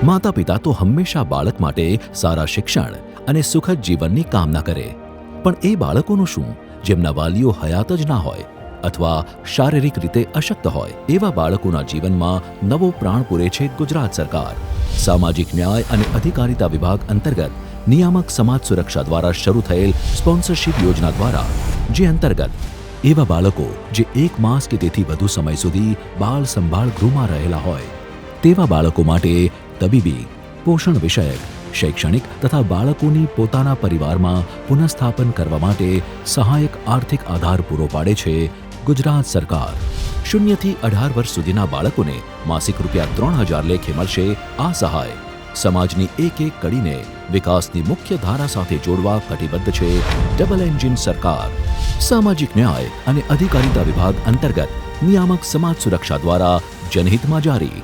માતા પિતા તો હંમેશા બાળક માટે સારા શિક્ષણ અને સુખદ જીવનની કામના કરે, પણ એ બાળકોનું શું જેમના વાલીઓ હયાત જ ના હોય અથવા શારીરિક રીતે અશક્ત હોય? એવા બાળકોના જીવનમાં નવો પ્રાણ પૂરે છે ગુજરાત સરકાર. સામાજિક ન્યાય અને અધિકારિતા વિભાગ અંતર્ગત નિયામક સમાજ સુરક્ષા દ્વારા શરૂ થયેલ સ્પોન્સરશિપ યોજના દ્વારા, જે અંતર્ગત એવા બાળકો જે 1 માસ કે તેથી વધુ સમય સુધી બાળ સંભાળ ગૃહમાં રહેલા હોય તેવા બાળકો માટે તબીબી, પોષણ વિષયક, શૈક્ષણિક તથા બાળકોની પોતાના પરિવારમાં પુનઃસ્થાપન કરવા માટે સહાયક આર્થિક આધાર પૂરો પાડે છે ગુજરાત સરકાર. 0 થી 18 વર્ષ સુધીના બાળકોને માસિક ₹3000 લેખે મળશે આ સહાય. સમાજની એક કડીને વિકાસની મુખ્ય ધારા સાથે જોડવા કટિબદ્ધ છે ડબલ એન્જિન સરકાર. સામાજિક ન્યાય અને અધિકારિતા વિભાગ અંતર્ગત નિયામક સમાજ સુરક્ષા દ્વારા જનહિતમાં જારી.